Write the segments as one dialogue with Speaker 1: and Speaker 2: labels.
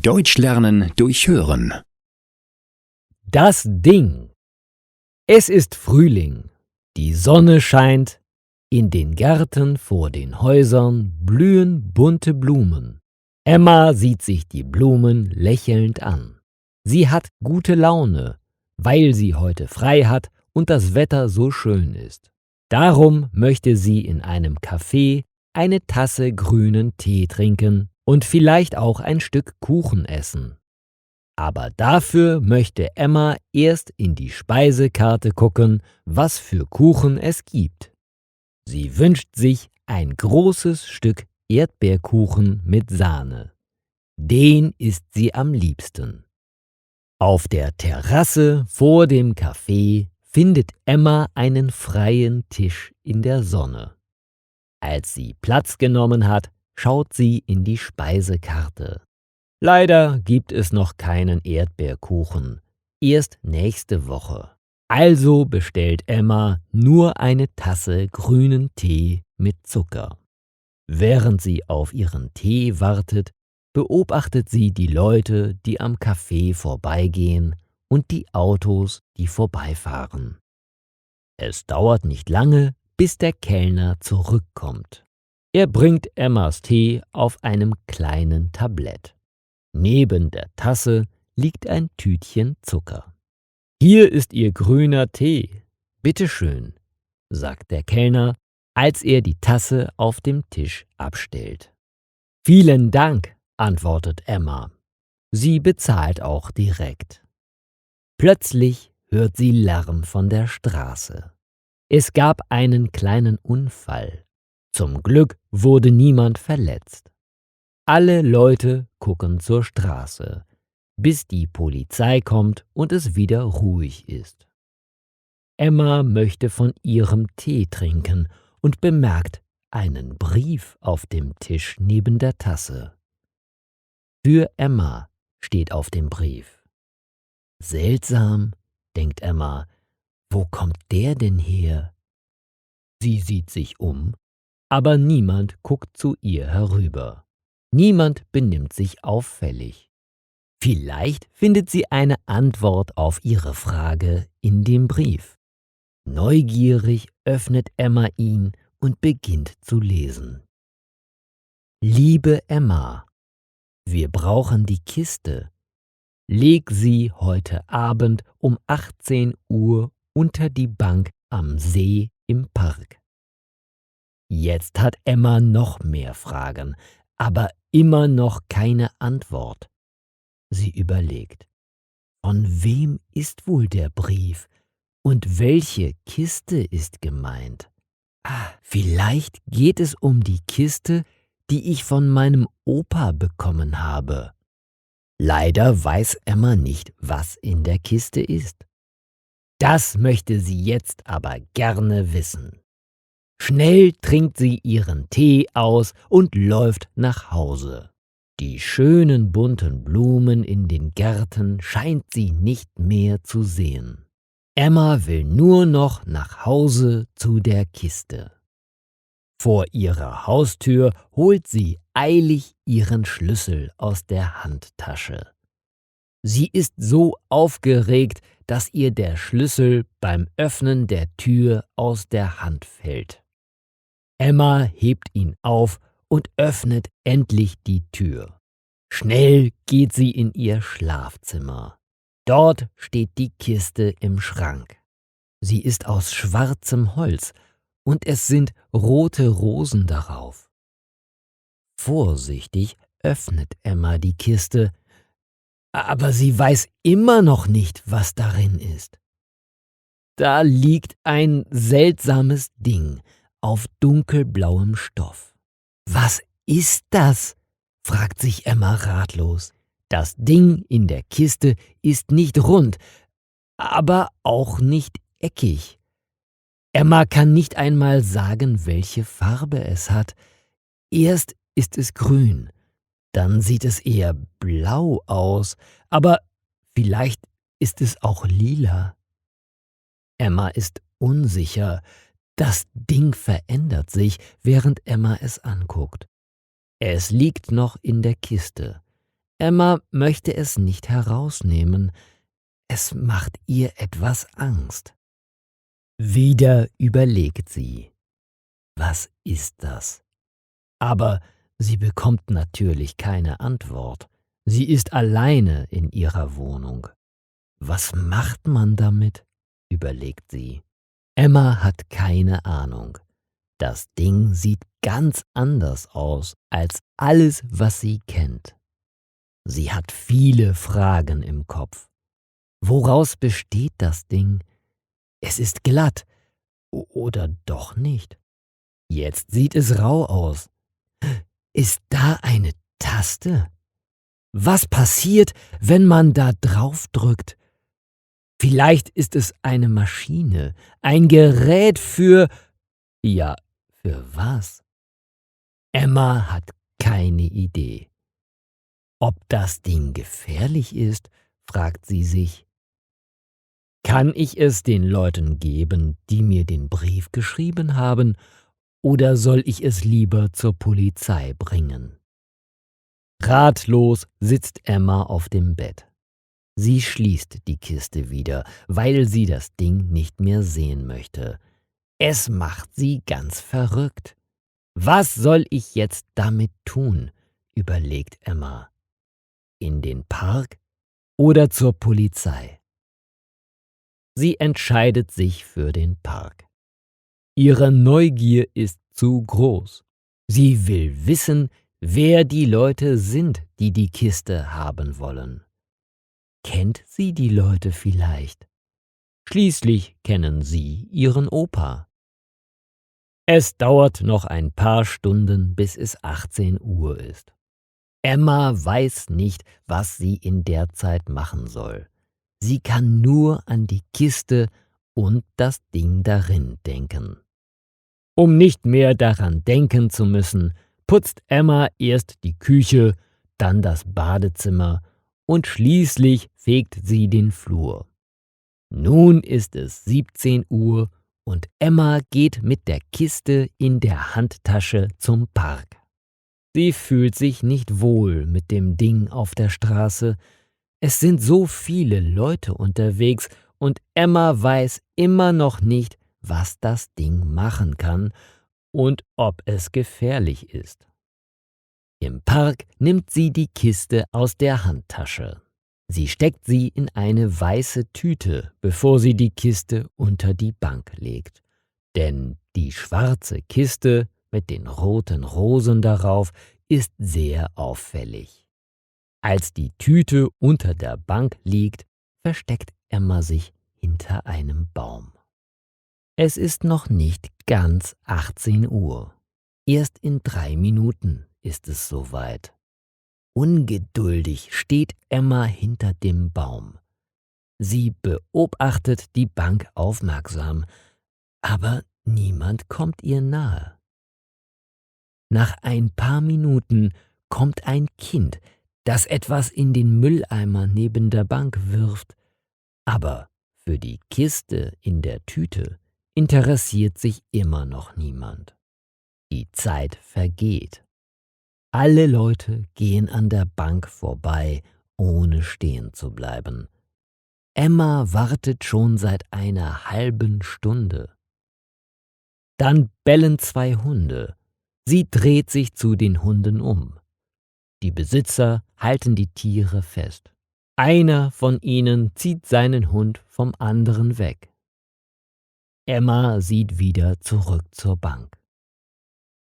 Speaker 1: Deutsch lernen durch Hören.
Speaker 2: Das Ding. Es ist Frühling. Die Sonne scheint. In den Gärten vor den Häusern blühen bunte Blumen. Emma sieht sich die Blumen lächelnd an. Sie hat gute Laune, weil sie heute frei hat und das Wetter so schön ist. Darum möchte sie in einem Café eine Tasse grünen Tee trinken und vielleicht auch ein Stück Kuchen essen. Aber dafür möchte Emma erst in die Speisekarte gucken, was für Kuchen es gibt. Sie wünscht sich ein großes Stück Erdbeerkuchen mit Sahne. Den isst sie am liebsten. Auf der Terrasse vor dem Café findet Emma einen freien Tisch in der Sonne. Als sie Platz genommen hat, schaut sie in die Speisekarte. Leider gibt es noch keinen Erdbeerkuchen, erst nächste Woche. Also bestellt Emma nur eine Tasse grünen Tee mit Zucker. Während sie auf ihren Tee wartet, beobachtet sie die Leute, die am Café vorbeigehen und die Autos, die vorbeifahren. Es dauert nicht lange, bis der Kellner zurückkommt. Er bringt Emmas Tee auf einem kleinen Tablett. Neben der Tasse liegt ein Tütchen Zucker. »Hier ist Ihr grüner Tee. Bitteschön«, sagt der Kellner, als er die Tasse auf dem Tisch abstellt. »Vielen Dank«, antwortet Emma. Sie bezahlt auch direkt. Plötzlich hört sie Lärm von der Straße. Es gab einen kleinen Unfall. Zum Glück wurde niemand verletzt. Alle Leute gucken zur Straße, bis die Polizei kommt und es wieder ruhig ist. Emma möchte von ihrem Tee trinken und bemerkt einen Brief auf dem Tisch neben der Tasse. Für Emma steht auf dem Brief. Seltsam, denkt Emma, wo kommt der denn her? Sie sieht sich um, aber niemand guckt zu ihr herüber. Niemand benimmt sich auffällig. Vielleicht findet sie eine Antwort auf ihre Frage in dem Brief. Neugierig öffnet Emma ihn und beginnt zu lesen. Liebe Emma, wir brauchen die Kiste. Leg sie heute Abend um 18 Uhr unter die Bank am See im Park. Jetzt hat Emma noch mehr Fragen, aber immer noch keine Antwort. Sie überlegt, von wem ist wohl der Brief und welche Kiste ist gemeint? Vielleicht geht es um die Kiste, die ich von meinem Opa bekommen habe. Leider weiß Emma nicht, was in der Kiste ist. Das möchte sie jetzt aber gerne wissen. Schnell trinkt sie ihren Tee aus und läuft nach Hause. Die schönen bunten Blumen in den Gärten scheint sie nicht mehr zu sehen. Emma will nur noch nach Hause zu der Kiste. Vor ihrer Haustür holt sie eilig ihren Schlüssel aus der Handtasche. Sie ist so aufgeregt, dass ihr der Schlüssel beim Öffnen der Tür aus der Hand fällt. Emma hebt ihn auf und öffnet endlich die Tür. Schnell geht sie in ihr Schlafzimmer. Dort steht die Kiste im Schrank. Sie ist aus schwarzem Holz und es sind rote Rosen darauf. Vorsichtig öffnet Emma die Kiste, aber sie weiß immer noch nicht, was darin ist. Da liegt ein seltsames Ding auf dunkelblauem Stoff. Was ist das? Fragt sich Emma ratlos. Das Ding in der Kiste ist nicht rund, aber auch nicht eckig. Emma kann nicht einmal sagen, welche Farbe es hat. Erst ist es grün, dann sieht es eher blau aus, aber vielleicht ist es auch lila. Emma ist unsicher. Das Ding verändert sich, während Emma es anguckt. Es liegt noch in der Kiste. Emma möchte es nicht herausnehmen. Es macht ihr etwas Angst. Wieder überlegt sie. Was ist das? Aber sie bekommt natürlich keine Antwort. Sie ist alleine in ihrer Wohnung. Was macht man damit? Überlegt sie. Emma hat keine Ahnung. Das Ding sieht ganz anders aus als alles, was sie kennt. Sie hat viele Fragen im Kopf. Woraus besteht das Ding? Es ist glatt. Oder doch nicht? Jetzt sieht es rau aus. Ist da eine Taste? Was passiert, wenn man da drauf drückt? Vielleicht ist es eine Maschine, ein Gerät für... Ja, für was? Emma hat keine Idee. Ob das Ding gefährlich ist, fragt sie sich. Kann ich es den Leuten geben, die mir den Brief geschrieben haben, oder soll ich es lieber zur Polizei bringen? Ratlos sitzt Emma auf dem Bett. Sie schließt die Kiste wieder, weil sie das Ding nicht mehr sehen möchte. Es macht sie ganz verrückt. Was soll ich jetzt damit tun? Überlegt Emma. In den Park oder zur Polizei? Sie entscheidet sich für den Park. Ihre Neugier ist zu groß. Sie will wissen, wer die Leute sind, die die Kiste haben wollen. Kennt sie die Leute vielleicht? Schließlich kennen sie ihren Opa. Es dauert noch ein paar Stunden, bis es 18 Uhr ist. Emma weiß nicht, was sie in der Zeit machen soll. Sie kann nur an die Kiste und das Ding darin denken. Um nicht mehr daran denken zu müssen, putzt Emma erst die Küche, dann das Badezimmer und schließlich fegt sie den Flur. Nun ist es 17 Uhr und Emma geht mit der Kiste in der Handtasche zum Park. Sie fühlt sich nicht wohl mit dem Ding auf der Straße. Es sind so viele Leute unterwegs und Emma weiß immer noch nicht, was das Ding machen kann und ob es gefährlich ist. Im Park nimmt sie die Kiste aus der Handtasche. Sie steckt sie in eine weiße Tüte, bevor sie die Kiste unter die Bank legt. Denn die schwarze Kiste mit den roten Rosen darauf ist sehr auffällig. Als die Tüte unter der Bank liegt, versteckt Emma sich hinter einem Baum. Es ist noch nicht ganz 18 Uhr. Erst in 3 Minuten ist es soweit. Ungeduldig steht Emma hinter dem Baum. Sie beobachtet die Bank aufmerksam, aber niemand kommt ihr nahe. Nach ein paar Minuten kommt ein Kind, das etwas in den Mülleimer neben der Bank wirft, aber für die Kiste in der Tüte interessiert sich immer noch niemand. Die Zeit vergeht. Alle Leute gehen an der Bank vorbei, ohne stehen zu bleiben. Emma wartet schon seit einer halben Stunde. Dann bellen 2 Hunde. Sie dreht sich zu den Hunden um. Die Besitzer halten die Tiere fest. Einer von ihnen zieht seinen Hund vom anderen weg. Emma sieht wieder zurück zur Bank.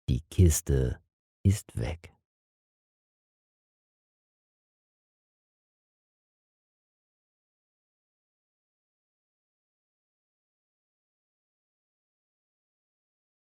Speaker 2: Die Kiste ist weg.